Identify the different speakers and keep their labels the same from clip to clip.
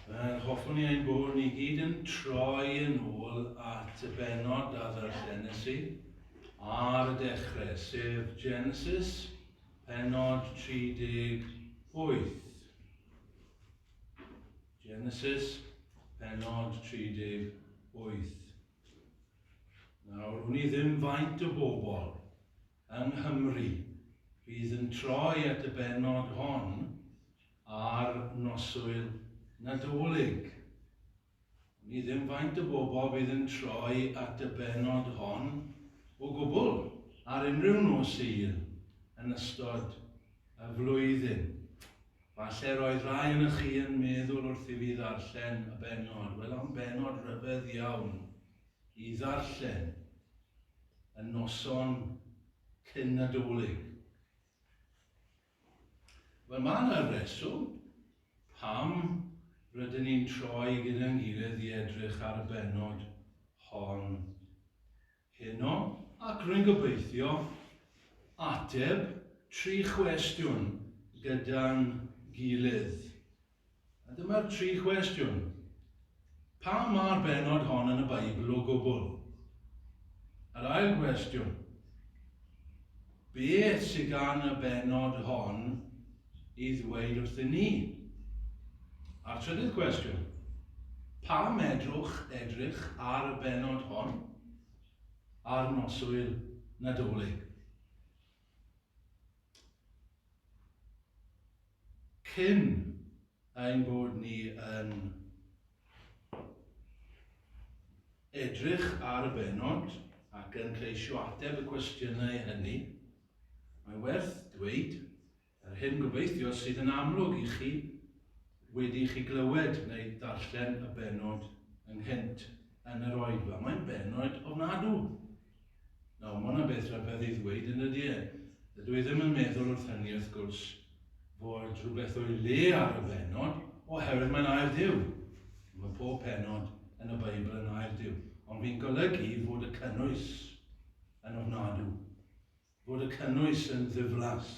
Speaker 1: Hoffwn ni ein bod ni gyd yn troi yn ôl at y benod a ddarllenis i ar y dechrau, sef Genesis, penod 38. Genesis, penod 38. Nawr, hwn i ddim faint o bobl yng Nghymru fydd yn troi at y benod hon ar noswyl Nadolig. Ni ddim faint o bobl bydd yn troi at y benod hon o gwbl ar unrhyw nos Sul yn ystod y flwyddyn. Falle roedd rai yn chi yn meddwl wrth i fi ddarllen y benod. Wel, am benod rhyfedd iawn i ddarllen y noson cyn Nadolig. Wel, mae yna reswm pam rydyn ni'n troi gyda'n gilydd i edrych ar y benod hon heno, ac rwy'n gobeithio ateb 3 cwestiwn gyda'n gilydd. A dyma'r 3 cwestiwn. Pam mae'r benod hon yn y Beibl o gwbl? Yr ail gwestiwn. Beth sydd gan y benod hon i ddweud wrthyn ni? A'r trydydd cwestiwn, pam edrych ar y benod hon ar noswyl Nadolig? Cyn ein bod ni yn edrych ar y benod ac yn ceisio ateb y cwestiynau hynny, mae werth dweud yr hyn gobeithio sydd yn amlwg i chi wedi chi glywed neu darllen y benod ynghynt yn yr oedfa. Mae'n benod ofnadw. Nawr, mae hwnna beth rhyfedd i ddweud yn ydy e. Dydw i ddim yn meddwl wrth hynny wrth gwrs fod rhywbeth o'i le ar y benod oherwydd mae'n air Duw. Mae pob penod yn y Beibl yn air Duw. Ond fi'n golygu fod y cynnwys yn ofnadw. Fod y cynnwys yn ddiflas.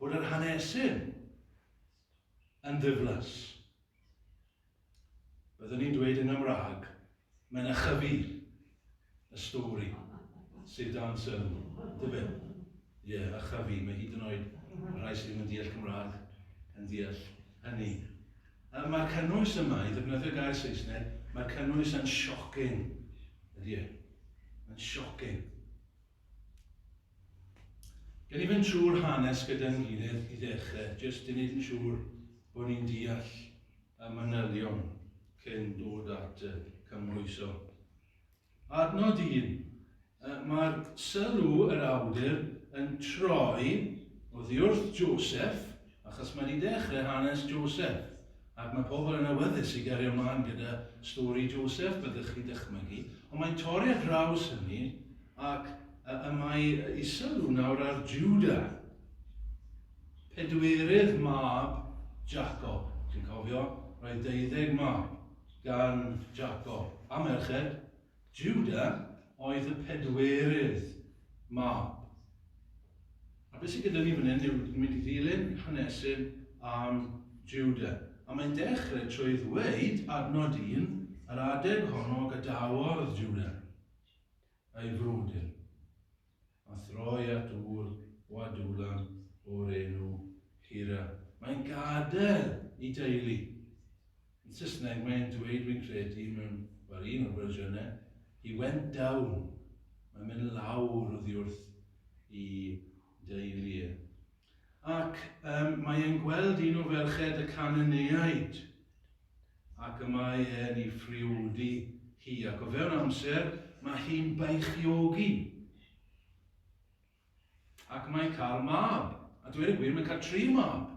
Speaker 1: Fod yr hanesyn yn ddiflas. Byddwn ni'n dweud yn Gymraeg, mae'n ychyfur y stori sydd dan sylw. Dyfe? Ie, ychyfur. Mae hyd yn oed rhai sydd ddim yn deall Cymraeg yn deall hynny. Mae'r cynnwys yma, i ddefnyddio gair Saesneg, mae'r cynnwys yn shocking. Ydy e? Mae'n shocking. Gen i fynd trwy'r hanes gyda'n gilydd i ddechrau, jyst i wneud yn siŵr bod ni'n deall y manylion cyn dod at cymhwyso. Adnod 1. Mae'r sylw yr awdur yn troi oddi wrth Joseph, achos mae wedi dechrau hanes Joseph. Ac mae pobl yn awyddus i gerio ymlaen gyda stori Joseph, byddwch chi dychmygu. Ond mae'n torri ar draws hynny, ac mae ei sylw nawr ar Jwda, pedwerydd mab Jacob. Ti'n cofio? Roedd 12 mab gan Jacob. A merched, Jwda oedd y pedwerydd mab. A beth sydd gyda ni fan hyn yw mynd i ddilyn hanesyn am Jwda. A mae'n dechrau trwy ddweud adnod 1, yr adeg honno gadawodd Jwda ei frwdyn. A throi at ŵr o Adulam o'r enw Hira. Mae'n gadael i deulu. Yn Saesneg mae'n dweud, fi'n credu, mewn un o'r fersiynau, he went down. Mae'n mynd lawr oddi wrth i deulu. Ac mae'n gweld un o ferched y Cananeaid. Ac mae e'n ei ffriwdi hi. Ac o fewn amser, mae hi'n beichiogi. Ac mae'n cael mab. A dweud y gwir, mae'n cael 3 mab.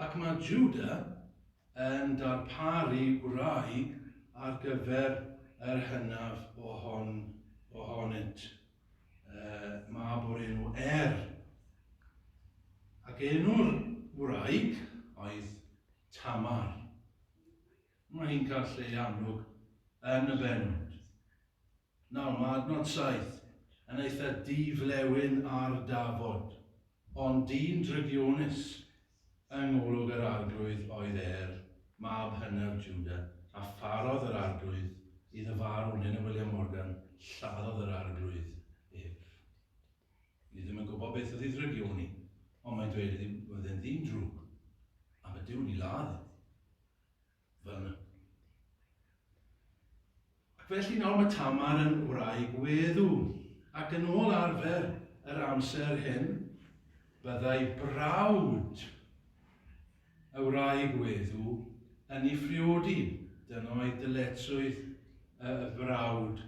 Speaker 1: Ac mae Jwda yn darparu wraig ar gyfer yr hynaf ohonynt. Mab o'r enw Ac enw'r wraig oedd Tamar. Mae hi'n cael lle amlwg yn y benod. Nawr, mae adnod 7 yn eitha diflewyn ar dafod, ond dyn drygionus yng ngolwg yr arglwydd oedd mab hynaf Jwda, a pharodd yr arglwydd i ddyfarw yn y William Morgan, lladdodd yr arglwydd ef. Ni ddim yn gwybod beth oedd ei ddrygion ni, ond mae'n dweud oedd e'n ddyn drwg, a mae Duw ni ladd fel yna. Ac felly nawr mae Tamar yn wraig weddw, ac yn ôl arfer yr amser hyn, byddai brawd y wraig weddw yn ei phriodi. Dyna oedd dyletswydd y brawd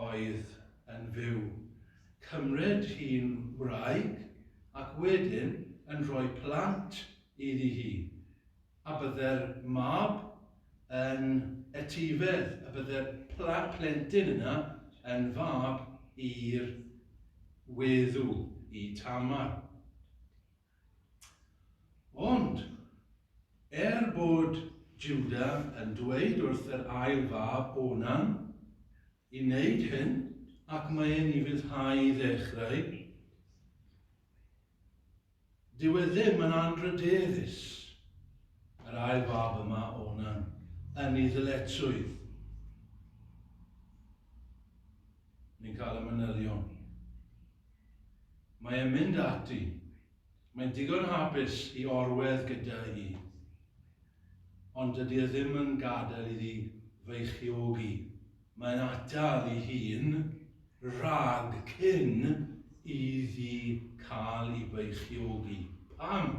Speaker 1: oedd yn fyw. Cymryd hi'n wraig ac wedyn yn rhoi plant iddi hi. A byddai'r mab yn etifedd, a byddai'r plentyn yna yn fab i'r weddw, i Tamar. Ond, bod Jwda yn dweud wrth yr ail fab Onan i wneud hyn, ac mae e'n i fyddhau i ddechrau, dyw e ddim yn anrydeddus, yr ail fab yma Onan, yn ei ddyletswydd. Ni'n cael y manylion. Mae e'n mynd ati. Mae'n digon hapus i orwedd gyda hi. Ond dydy e ddim yn gadael iddi feichiogi. Mae'n atal ei hun rhag cyn iddi cael ei beichiogi. Pam?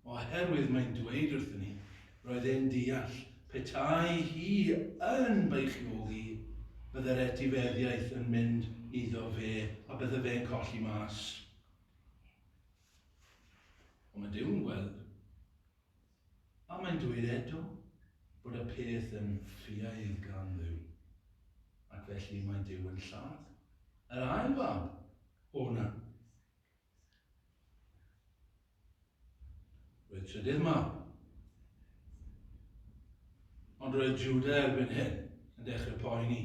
Speaker 1: Oherwydd mae'n dweud wrthyn ni, roedd e'n deall, petai hi yn beichiogi, byddai'r etifeddiaeth yn mynd iddo fe, a bydde fe'n colli mas. Ond mae Duw'n gweld, a mae'n dweud eto, bod y peth yn ffiaidd gan Dduw, ac felly mae Duw yn lladd. Yr ail fab, Onan. Roedd trydydd mab. Ond roedd Jwda erbyn hyn yn dechrau poeni.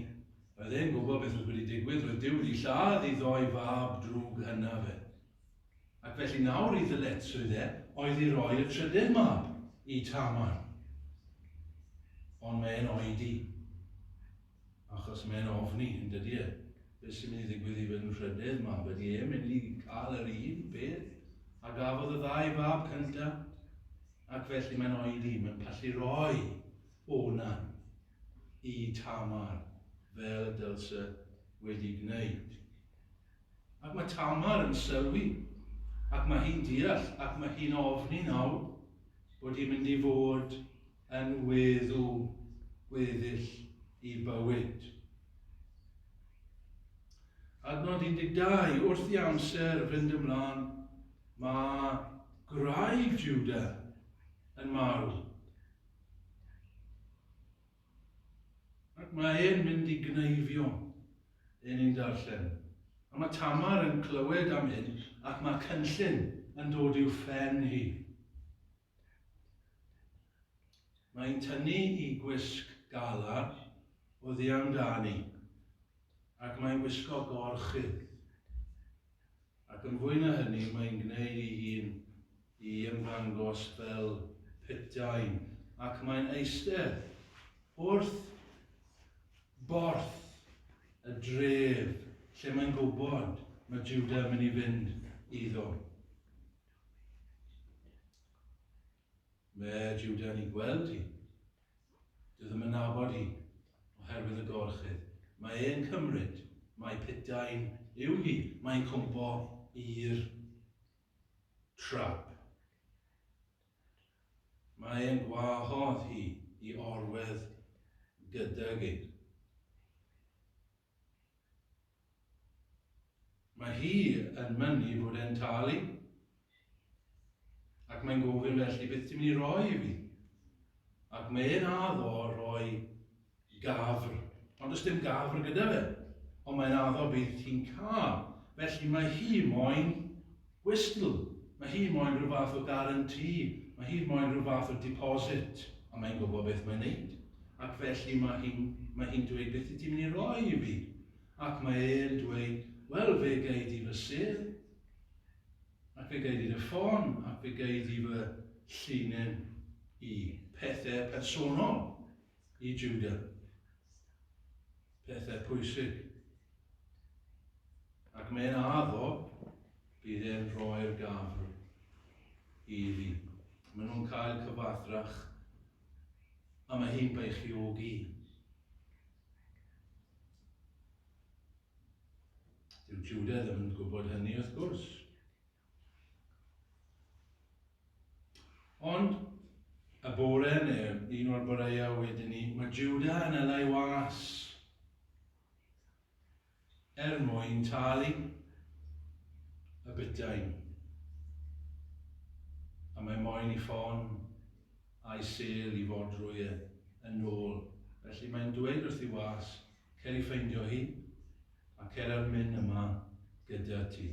Speaker 1: Roedd e'n gwybod beth oedd wedi digwydd, roedd Duw wedi lladd ei ddoi fab drwg hynna fe. Ac felly nawr i ddyletswydd oedd i roi y trydydd mab i Tamar. Ond mae'n oedi, achos mae'n ofni yn dydy e. Beth sy'n mynd i ddigwydd i fynd yn trydydd mab, ydy e mynd i cael yr un beth, a gafodd y ddau fab cyntaf, ac felly mae'n oedi, mae'n pallu roi Onan i Tamar fel dylse wedi gwneud. Ac mae Tamar yn sylwi, ac mae hi'n deall, ac mae hi'n ofni nawr bod hi'n mynd i fod yn weddw gweddill i bywyd. Adnod 12, wrth i amser fynd ymlaen, mae gwraig Jwda yn marw. Ac mae e'n mynd i gneifio, ni'n darllen. A mae Tamar yn clywed am hyn, ac mae cynllun yn dod i'w phen hi. Mae'n tynnu i gwisg galar o ddiamdani, ac mae'n gwisgo gorchydd. Ac yn fwy na hynny, mae'n gwneud ei hun i ymddangos fel pytain, ac mae'n eistedd wrth borth y dref, lle mae'n gwybod mae Jwda yn mynd i fynd iddo. Mae Jwda yn ei gweld hi. Dwi ddim yn nabod hi oherwydd y gorchydd. Mae e'n cymryd, mae pytain yw hi, mae'n cwmpo i'r trap. Mae e'n gwahodd hi i orwedd gyda gi. Mae hi yn mynnu bod e'n talu, ac mae'n gofyn felly beth ti'n mynd i roi i fi. Ac mae'n addo roi gafr. Ond does dim gafr gyda fe, ond mae'n addo bydd hi'n cael. Felly mae hi moyn gwystl. Mae hi moyn rhyw fath o guarantee. Mae hi moyn rhyw fath o deposit. A mae'n gwybod beth mae'n neud. Ac felly mae hi'n dweud beth ti'n mynd i roi i fi. Ac mae e'n dweud, wel fe geid i fy sedd. Ac fe geid i dy ffon, ac fe geid i fy llunyn i pethau personol i Jwda. Pethau pwysig. Ac mae'n addo bydd e'n rhoi'r gafr iddi. Maen nhw'n cael cyfathrach a mae hi'n beichiogi. Dyw Jwda ddim yn gwybod hynny wrth gwrs. Ond y bore neu un o'r boreau wedyn ni, mae Jwda yn ylai was mwyn talu y bytain. A mae moyn i ffon a'i sel i fodrwy yn ôl. Felly mae'n dweud wrth i was, cer i ffeindio hi, a cer ar mynd yma gyda ti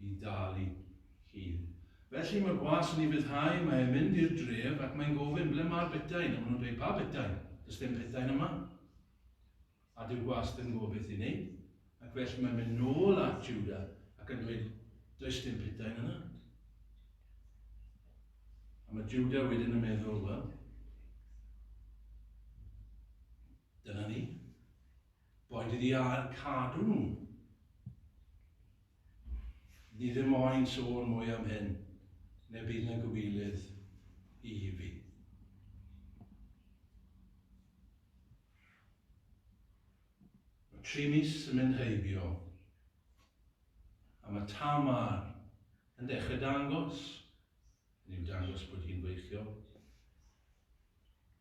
Speaker 1: i dalu hi. Felly mae'r gwas yn ei fyddhau, mae'n mynd i'r dref ac mae'n gofyn ble mae'r bytain. A maen nhw'n dweud, pa bytain? Does dim bytain yma. A dyw'r gwas ddim gwybod beth i wneud. Ac felly mae'n mynd nôl at Jwda ac yn dweud, does dim bytain yna. A mae Jwda wedyn yn meddwl, wel, dyna ni. Boed iddi ar cadw nhw. Ni ddim moyn sôn mwy am hyn, neu bydd na gywilydd i fi. Mae 3 mis yn mynd heibio, a mae Tamar yn dechrau dangos. Ni'n dangos bod hi'n weichio.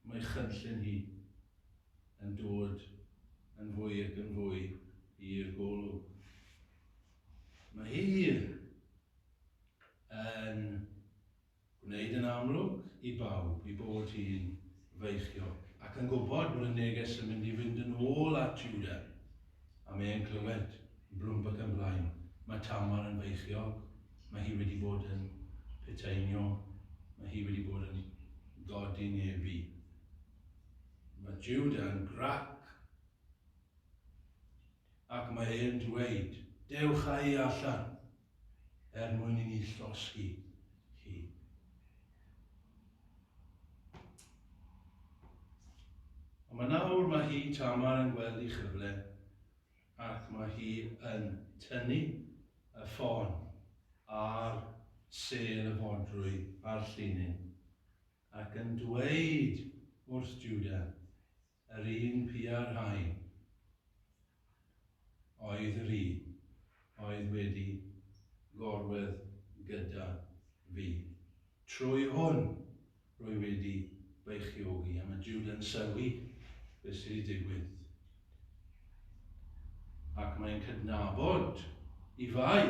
Speaker 1: Mae chynllun hi yn dod yn fwy ac yn fwy i'r golwg. Mae hi yn gwneud yn amlwg i bawb i bod hi'n feichio ac yn gwybod bod y neges yn mynd i fynd yn ôl at Jwda. A mae'n clywed blwmp ac ymlaen. Mae Tamar yn feichio, mae hi wedi bod yn peteinio, mae hi wedi bod yn godi nefi. Mae Jwda yn grac ac mae e'n dweud, dewch â hi allan mwyn i ni llosgi hi. Ond mae nawr mae hi, Tamar, yn gweld ei chyfle ac mae hi yn tynnu y ffon ar sel y fodrwy a'r llinyn ac yn dweud wrth Jwda yr un pia'r hain oedd yr un oedd wedi gorwedd gyda fi. Trwy hwn rwy wedi beichiogi. A mae Jwda yn sylwi beth sydd wedi digwydd. Ac mae'n cydnabod i fai.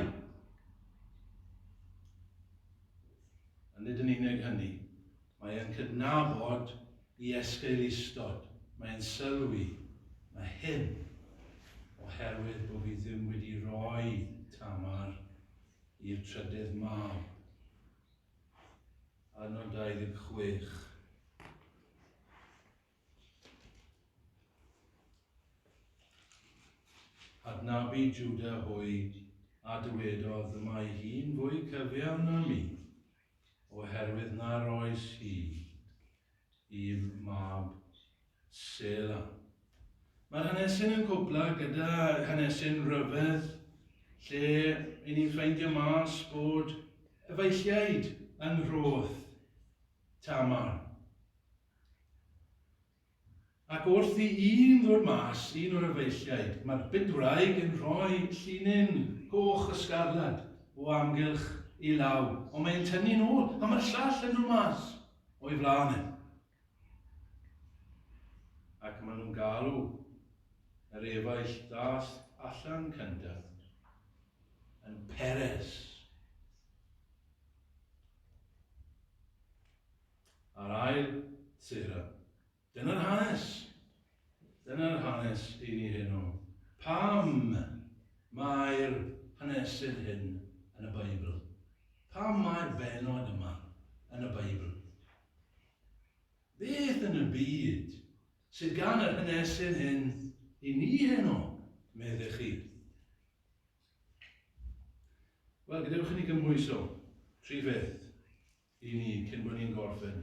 Speaker 1: A nid yn unig hynny, mae'n cydnabod i esgeilistod. Mae'n sylwi, mae hyn oherwydd bod fi ddim wedi rhoi Tamar i'r trydydd mab. Adnod 26. Adnabu Jwda hwy a dywedodd y mae hi'n fwy cyfiawn na mi oherwydd na'r oes hi i mab Sela. Mae'r hanesyn yn cwpla gyda hanesyn rhyfedd lle i ni'n ffeindio mas bod efeilliaid yn rhodd Tamar. Ac wrth i un ddod mas, un o'r efeilliaid, mae'r bydwraig yn rhoi llinyn goch ysgarlad o amgylch i law. Ond mae'n tynnu nôl, a mae'r llall yn dod mas o'i flaen e. Ac maen nhw'n galw yr efaill dath allan cyntaf yn Peres. A'r ail Sera. Dyna'r hanes. Dyna'r hanes i ni hyn o. Pam mae'r hanesydd hyn yn y Beibl? Pam mae'r benod yma yn y Beibl? Beth yn y byd sydd gan yr hanesydd hyn i ni heno, meddech chi? Wel, gadewch i ni gymhwyso 3 beth i ni cyn bod ni'n gorffen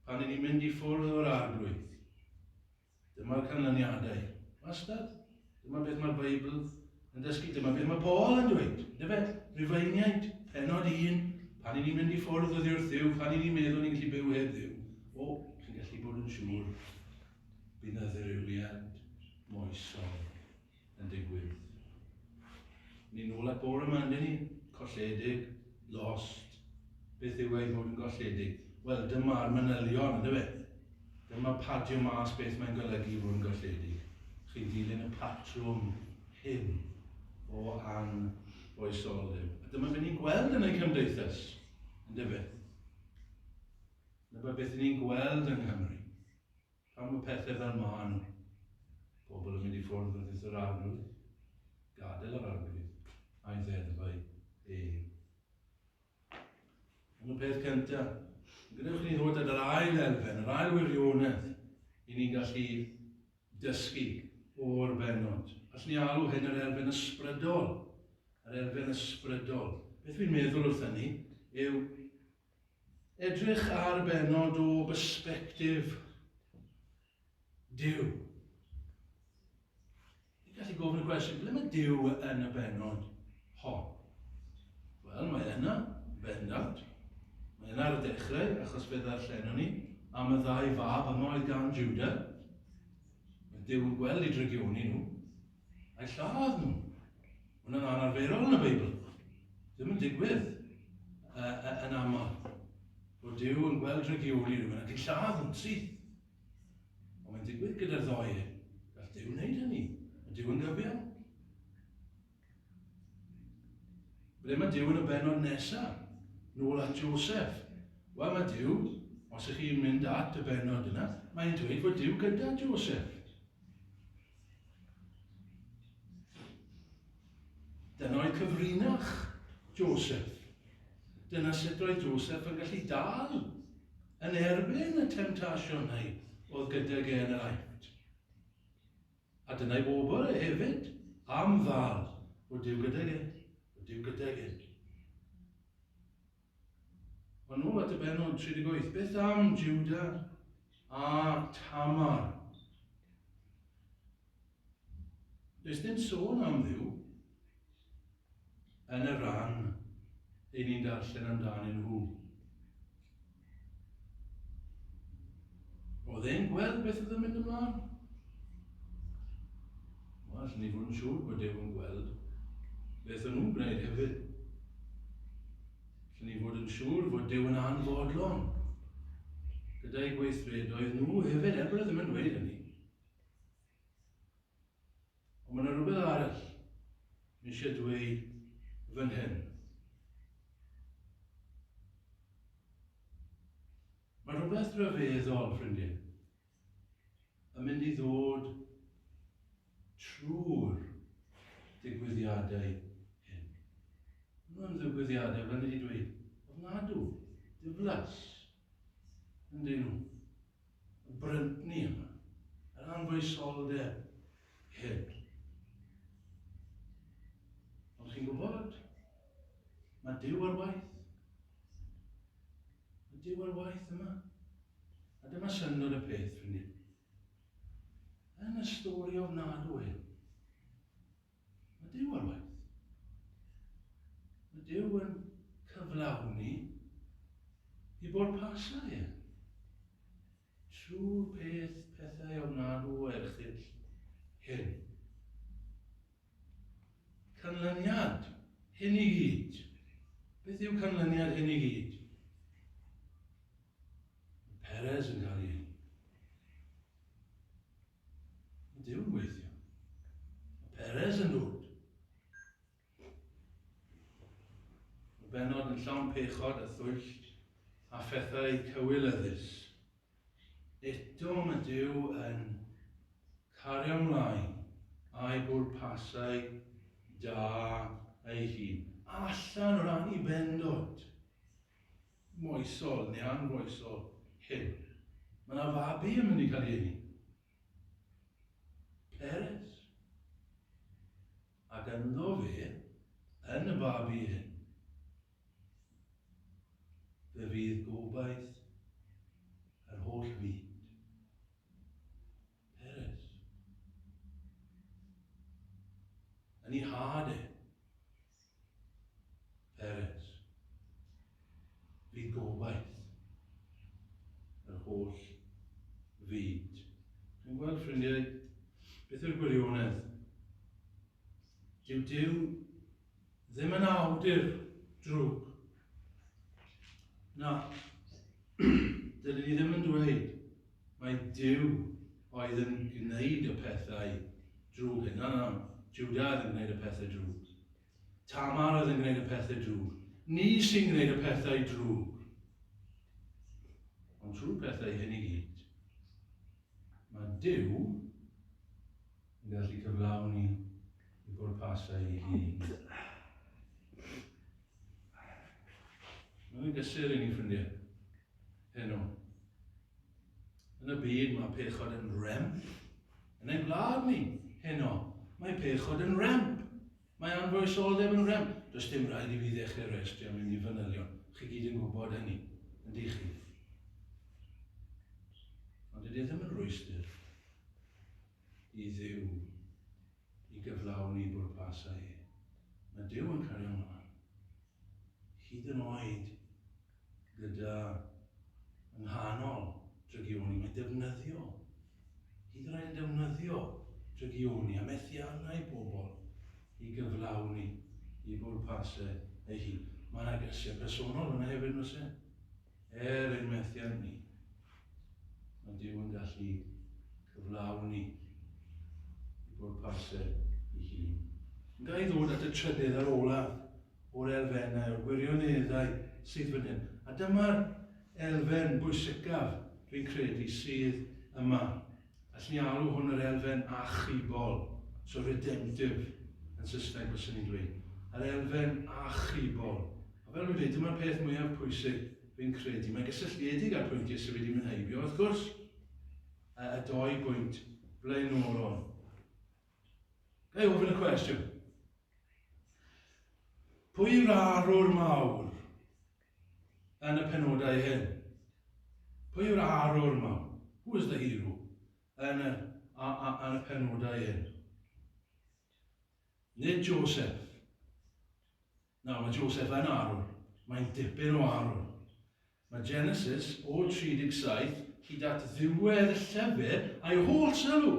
Speaker 1: pan ni'n mynd i ffwrdd o'r arglwydd. Dyma'r canlyniadau. Wastad. Dyma beth mae'r Beibl yn dysgu. Dyma beth mae Paul yn dweud. Dyfe, Rufeiniaid, penod 1, pan ni'n mynd i ffwrdd o ddiwrth Dduw, pan ni'n meddwl ni'n gallu byw heb Dduw. O, chi'n gallu bod yn siŵr bydd y ddirywiad moesol yn digwydd. Ni'n nôl at bore yma, yndyn ni? Colledig, lost. Beth yw ei fod yn golledig? Wel, dyma'r manylion, ynddo fe? Dyma padio mas beth mae'n golygu fod yn golledig. Chi'n dilyn y patrwm hyn o anfoesoldeb. A dyma beth ni'n gweld yn ei cymdeithas, ynddo fe? Dyma beth ni'n gweld yng Nghymru. Pan mae pethau fel ma'n pobl yn mynd i ffwrdd o ddydd yr arglwydd, gadael yr arglwydd, a'i ddeddfau ein. Yn y peth cyntaf, gadewch ni ddod at yr ail elfen, yr ail wirionedd i ni'n gallu dysgu o'r benod. Os ni alw hyn yr elfen ysbrydol, yr elfen ysbrydol. Beth fi'n meddwl wrth hynny yw edrych ar benod o bersbectif Duw. Ni'n gallu gofyn y cwestiwn, ble mae Duw yn y benod hon? Wel, mae yna, bendant. Mae yna ar y dechrau, achos fe ddarllenon ni, am y ddau fab yma oedd gan Jwda. Mae Duw yn gweld eu drygioni nhw, a'i lladd nhw. Hwna'n anarferol yn y Beibl. Ddim yn digwydd yn aml. Bod Duw yn gweld drygioni nhw, ac yn lladd nhw'n syth. Ond mae'n digwydd gyda'r ddoi. Gall Duw wneud hynny. Mae Duw yn gyfiawn. Ble mae Duw yn y benod nesaf? Nôl at Joseph. Wel, mae Duw, os ych chi'n mynd at y benod yna, mae'n dweud bod Duw gyda Joseph. Dyna oedd cyfrinach Joseph. Dyna sut roedd Joseph yn gallu dal yn erbyn y temtasiwnau oedd gyda gen yr aifft. A dyna'i bobl hefyd am ddal bod Duw gyda gen. Bod Duw gyda gen. Ond nôl at y benod 38, beth am Jwda a Tamar? Does dim sôn am Dduw yn y ran ein ni'n darllen amdanyn nhw. Oedd e'n gweld beth oedd yn mynd ymlaen? Wel, allwn ni fod yn siŵr bod Duw yn gweld beth o'n nhw'n gwneud hefyd. Allwn ni fod yn siŵr bod Duw yn anfodlon gyda'i gweithredoedd nhw hefyd, erbyn ddim yn dweud hynny. Ond mae yna rhywbeth arall ni eisiau dweud fan hyn. Mae rhywbeth rhyfeddol, ffrindiau, yn mynd i ddod trwy'r digwyddiadau hyn. Mae'n ddigwyddiadau, fel ni wedi dweud, ofnadw, diflas, yndyn nhw. Y bryntni yma, yr anfoesoldeb hyn. Ond chi'n gwybod, mae Duw ar waith. Mae Duw ar waith yma. A dyma syndod y peth, ffrindiau. Yn y stori ofnadw hyn, mae Duw ar waith. Mae Duw yn cyflawni i bod pasau e. Trwy pethau ofnadw o erchyll hyn. Canlyniad hyn i gyd. Beth yw canlyniad hyn i gyd? Perez yn cael ei. Mae Duw yn gweithio. Mae Perez yn dod. Mae benod yn llawn pechod a thwyllt a phethau cywilyddus. Eto mae Duw yn cario ymlaen a'i bwrpasau da ei hun. Allan o'r anibendod moesol neu anfoesol hyn. Mae yna fabi yn mynd i cael ei ni. Perez. Ac ynddo fe, yn y babi hyn, fe fydd gobaith yr fyd. Yn gweld ffrindiau, beth yw'r gwirionedd? Dyw Duw ddim yn awdur drwg. Na, dydyn ni ddim yn dweud mae Duw oedd yn gwneud y pethau drwg hyn. Na, Jwda oedd yn gwneud y pethau drwg. Tamar oedd yn gwneud y pethau drwg. Ni sy'n gwneud y pethau drwg. Ond trwy'r pethau hyn i gyd, mae Duw yn gallu cyflawni i bwrpasau i gyd. Mae'n gysur i ni ffrindiau, heno. Yn y byd mae pechod yn remp. Yn ein gwlad ni, heno, mae pechod yn remp. Mae anfoesoldeb yn remp. Does dim rhaid i fi ddechrau restio am mynd i fanylion. Chi gyd yn gwybod hynny, yn di chi. Ond dydy ddim yn rwystyr i Dduw i gyflawni bwrpasau e. Mae Duw yn cario ymlaen. Hyd yn oed gyda nghanol drygioni, mae defnyddio. Hyd yn oed yn defnyddio drygioni a methiannau bobl i gyflawni i bwrpasau ei hun. Mae yna gysau personol yna hefyd nos e. Ein methiant ni. Mae Duw yn gallu cyflawni i bwrpasau ei hun. Yn gael i ddod at y trydydd ar olaf o'r elfennau, o'r gwirioneddau sydd fan hyn. A dyma'r elfen bwysicaf dwi'n credu sydd yma. Allwn ni alw hwn yr elfen achubol, so redemptive yn Saesneg bys ni'n dweud. Yr elfen achubol. A fel dwi'n dweud, dyma'r peth mwyaf pwysig fi'n credu. Mae'n gysylltiedig â'r pwyntiau sydd wedi mynd heibio, wrth gwrs. Y doi bwynt blaenorol. Gai ofyn y cwestiwn. Pwy yw'r arwr mawr yn y penodau hyn? Pwy yw'r arwr mawr? Who is the hero yn y penodau hyn? Nid Joseph. Na, mae Joseph yn arwr. Mae'n dipyn o arwr. Mae Genesis o 37 hyd at ddiwedd y llyfr a'i holl sylw.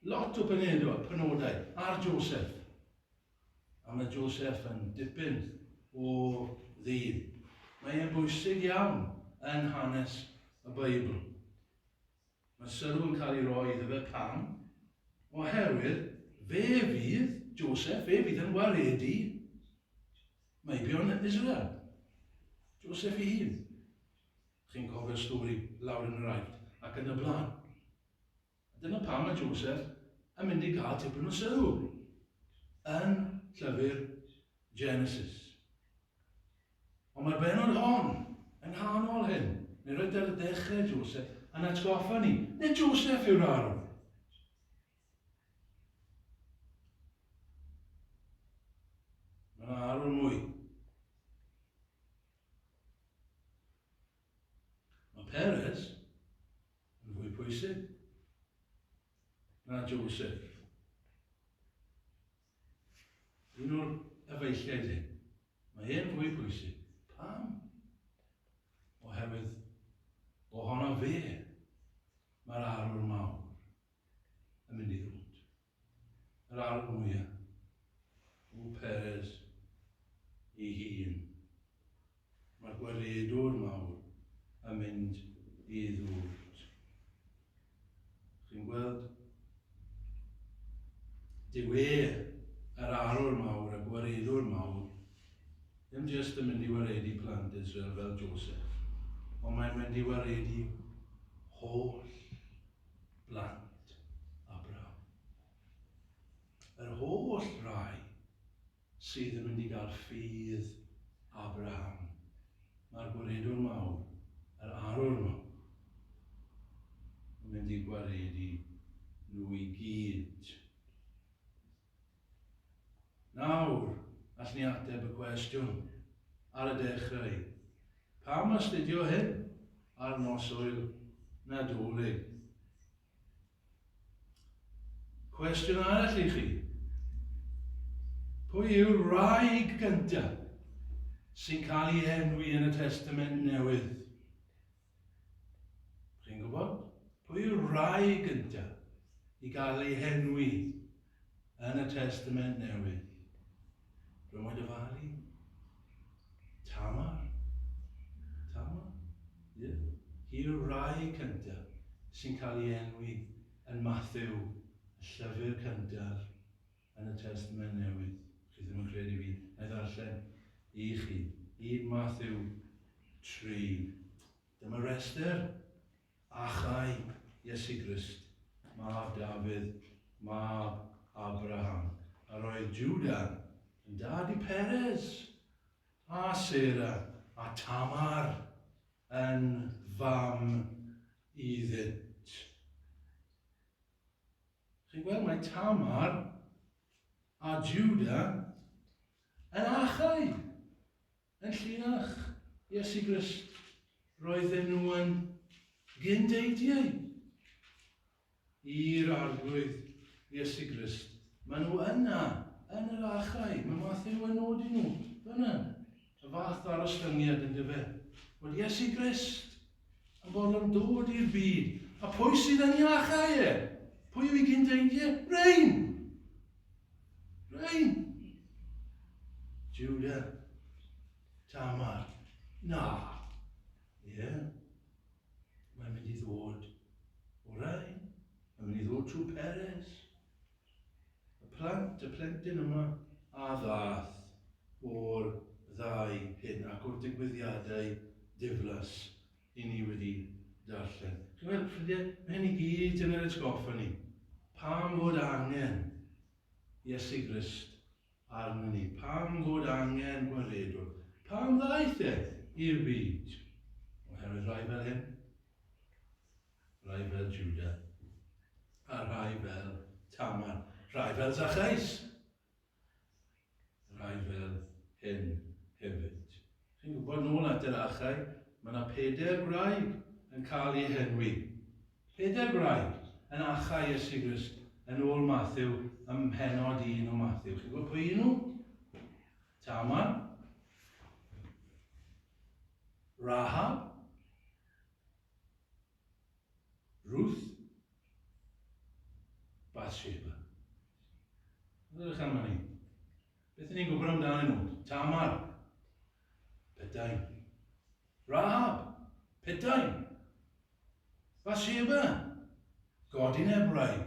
Speaker 1: Lot o penodau ar Joseph. A mae Joseph yn dipyn o ddyn. Mae e'n bwysig iawn yn hanes y Beibl. Mae sylw yn cael ei roi iddo fe pam, oherwydd fe fydd Joseph, fe fydd yn waredu Meibion Israel. Joseph ei hun. Chi'n cofio'r stori lawr yn yr aifft ac yn y blaen. Dyna pam mae Joseph yn mynd i gael tipyn o sylw yn llyfr Genesis. Ond mae'r benod hon yng nghanol hyn, neu roedd ar y dechrau Joseph, yn atgoffa ni, neu Joseph yw'r arwr. Mae'n arwr mwy. Mae Perez yn fwy pwysig na Joseph. Un o'r efeilliaid hyn. Mae e'n fwy pwysig. Pam? Oherwydd ohono fe mae'r arwr mawr yn mynd i ddod. Yr arwr mwyaf o Perez ei hun. Mae'r gwaredwr mawr yn mynd i ddod. Chi'n gweld? Dyw yr arwr mawr, y gwaredwr mawr, ddim jyst yn mynd i waredu plant Israel fel Joseph, ond mae'n mynd i waredu holl blant Abraham. Yr holl rai sydd yn mynd i gael ffydd Abraham. Mae'r gwaredwr mawr, yr arwr mawr, yn mynd i gwaredu nhw i gyd. Nawr, all ni ateb y cwestiwn ar y dechrau. Pam astudio hyn ar noswyl Nadolig? Cwestiwn arall i chi. Pwy yw'r wraig gyntaf sy'n cael ei enwi yn y Testament Newydd? Chi'n gwybod? Pwy yw'r rai gyntaf i gael ei henwi yn y Testament Newydd. Rwy'n wedi dyfalu. Tamar. Yeah. Hi'r rai cyntaf sy'n cael ei enwi yn Matthew, y llyfr cyntaf yn y Testament Newydd. Chi ddim yn credu fi, na i ddarllen i chi. 1 Matthew 3. Dyma rester achau Iesu Grist, mab Dafydd, mab Abraham. A roedd Jwda yn dad i Perez, a Sarah, a Tamar yn fam iddynt. Chi'n gweld mae Tamar a Jwda yn achau, yn llinach Iesu Grist. Roedden nhw yn gyndeidiau i'r arglwydd Iesu Grist. Maen nhw yna, yn yr achau. Mae Matthew yn nodi nhw. Dyna, y fath ar ostyngiad yn dyfa. Bod Iesu Grist yn bod yn dod i'r byd. A pwy sydd yn ei achau e? Pwy yw ei gyndeidiau? Rein! Jwda, Tamar, na. Ie. Mae'n mynd i ddod o Rein. Mae'n mynd i ddod trwy Perez. Y plentyn yma a ddath o'r ddau hyn ac o'r digwyddiadau diflas i ni wedi darllen. Chi'n gweld, ffrindiau, mae hyn i gyd yn yr atgoffa ni. Pam fod angen Iesu Grist arno ni? Pam fod angen gwaredwr? Pam ddaeth e i'r byd? Oherwydd rai fel hyn, rai fel Jwda, a rai fel Tamar, rai fel Zachais, rai fel hyn hefyd. Chi'n gwybod nôl at yr achau, mae yna 4 gwraig yn cael ei henwi. 4 gwraig yn achau Iesu Grist yn ôl Matthew, ym mhenod 1 o Matthew. Chi'n gwybod pwy nhw? Tamar, Rahab, Ruth, Bathsheba. Ydych am hynny? Beth ni'n gwybod amdanyn nhw? Tamar, Pedain. Rahab, Pedain. Bathsheba, godin Ebraig.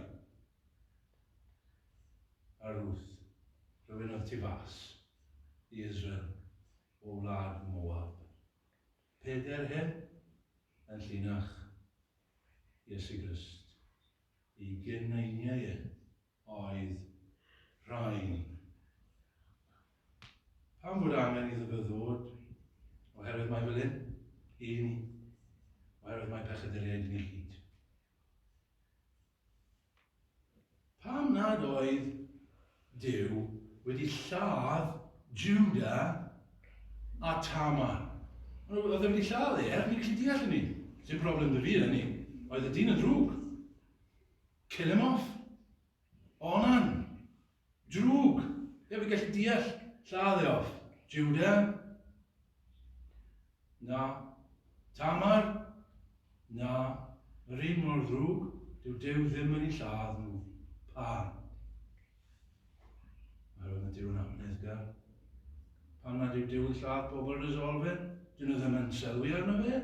Speaker 1: A Ruth, rhywun oedd tu fas i Israel o wlad Moab. 4 hyn yn llinach Iesu Grist. I gyneiniau oedd rhain. Pam fod angen iddo fe ddod? Oherwydd mae fel hyn i ni. Oherwydd mae pechaduriaid ni hyd. Pam nad oedd Duw wedi lladd Jwda a Tamar? Oedd e wedi lladd e, ni'n gallu deall ni. Sy'n problem dy fi ni. Oedd y dyn yn drwg. Kill him off. Onan. Drwg. Ie, fi gallu deall. Lladd e off. Jwda. Na. Tamar. Na. Yr un mor ddrwg. Dyw Duw ddim yn ei lladd nhw. Pam? Oherwydd mae Duw yn amneddgar. Pam nad yw Duw yn lladd pobl resolfen? Dyn nhw ddim yn sylwi arno fe.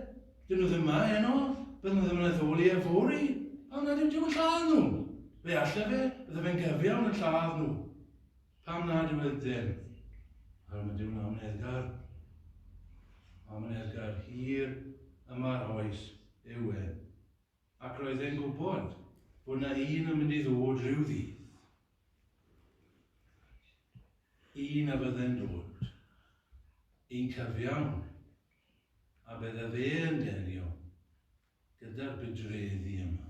Speaker 1: Dyn nhw ddim yma heno. Bydden nhw ddim yn addoli e fori. Pam nad yw Duw yn lladd nhw? Fe alla fe, bydde fe'n gyfiawn yn lladd nhw. Pam nad yw e ddim? Oherwydd mae Duw yn amneddgar. Amneddgar hir yma'r oes yw e. Ac roedd e'n gwybod bod yna un yn mynd i ddod rhyw ddydd. Un a bydde'n dod. Un cyfiawn. A bydde fe yn delio gyda'r bydreddi yma.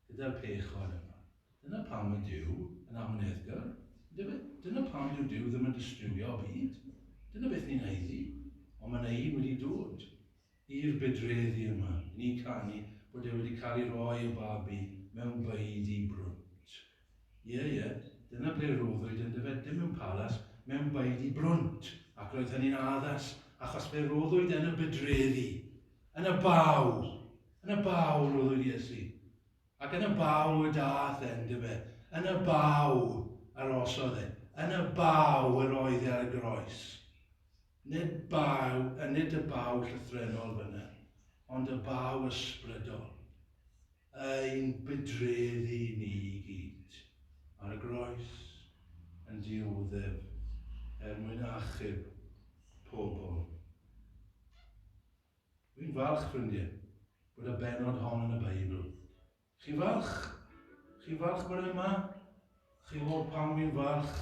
Speaker 1: Gyda'r pechod yma. Dyna pam y Duw yn amneddgar. Dyna pam yw Duw ddim yn distrywio byd. Dyna beth ni'n heiddi. Ond mae yna un wedi dod i'r bydreddi yma. Ni'n canu bod e wedi cael ei roi y babi mewn byd i brwnt. Ie, dyna ble roddwyd yn dyfed, dim mewn palas, mewn byd i brwnt. Ac roedd hynny'n addas, achos fe roddwyd yn y bydreddi, yn y baw roddwyd Iesu. Ac yn y baw y dath enda fe, yn y baw arosodd e, yn y baw yr oedd e ar y groes. Nid y baw llythrenol fyna, ond y baw ysbrydol. Ein bydreddi ni i gyd ar y groes yn dioddef mwyn achub pobl. Dwi'n falch, ffrindiau, bod y benod hon yn y Beibl. Chi'n falch? Chi'n falch bod yma? Chi'n gwybod pam fi'n falch?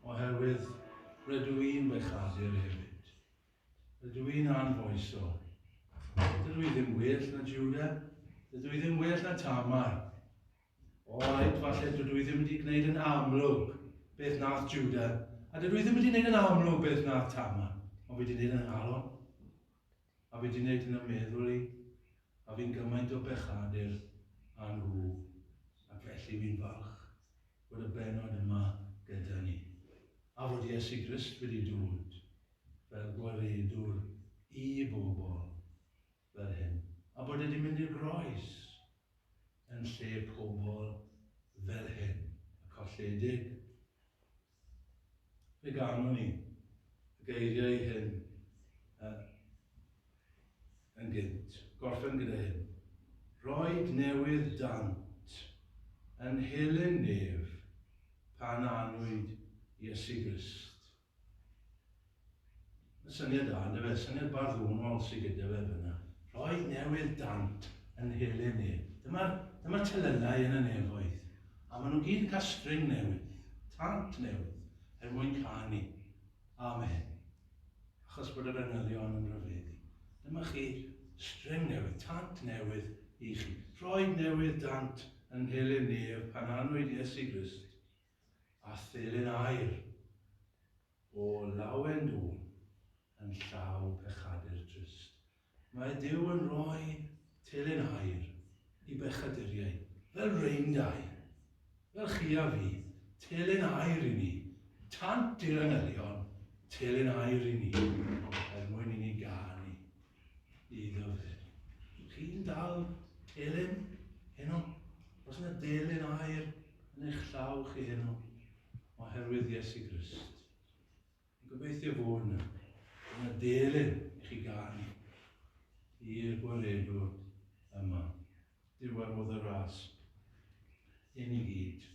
Speaker 1: Oherwydd rydw i'n bechadur hefyd. Rydw i'n anfoesol. Dydw i ddim well na Jwda. Dydw i ddim well na Tamar. Oed, falle dydw i ddim wedi gwneud yn amlwg beth nath Jwda. A dydw i ddim wedi gwneud yn amlwg beth nath Tamar. Ond fi wedi gwneud yn halon. A fi wedi gwneud yn y meddwl i. A fi'n gymaint o bechadur a nhw. A felly fi'n falch bod y benod yma gyda ni. A fod Iesu Grist wedi dod fel gwaredwr i bobl fel hyn. A bod wedi mynd i'r groes yn lle pobl fel hyn, y colledig. Fe ganon ni y geiriau hyn yn gynt. Gorffen gyda hyn. Roed newydd dant yn helyn nef pan anwyd Iesu Grist. Y syniad da, ynddo fe, syniad barddonol sydd gyda fe fyna. Roed newydd dant yn helyn nef. Dyma'r telynau yn y nefoedd. A maen nhw gyd yn cael string newydd, tant newydd, mwyn canu. Amen. Achos bod yr anyddion yn rhyfeddu. Dyma chi string newydd, tant newydd i chi. Roed newydd dant yn helyn nef pan anwyd Iesu Grist. A thelyn air o lawen dŵn yn llaw pechadur trist. Mae Duw yn rhoi telyn air i bechaduriau, fel reindau, fel chi a fi, telyn air i ni, tant i'r angylion, telyn air i ni, mwyn i ni ganu iddo fe. Chi'n dal telyn heno? Os yna delyn air yn eich llaw chi heno, oherwydd Iesu Grist. Gobeithio fod yna delyn i chi ganu i'r gwaredwr yma. Diwedd y ras. I ni gyd.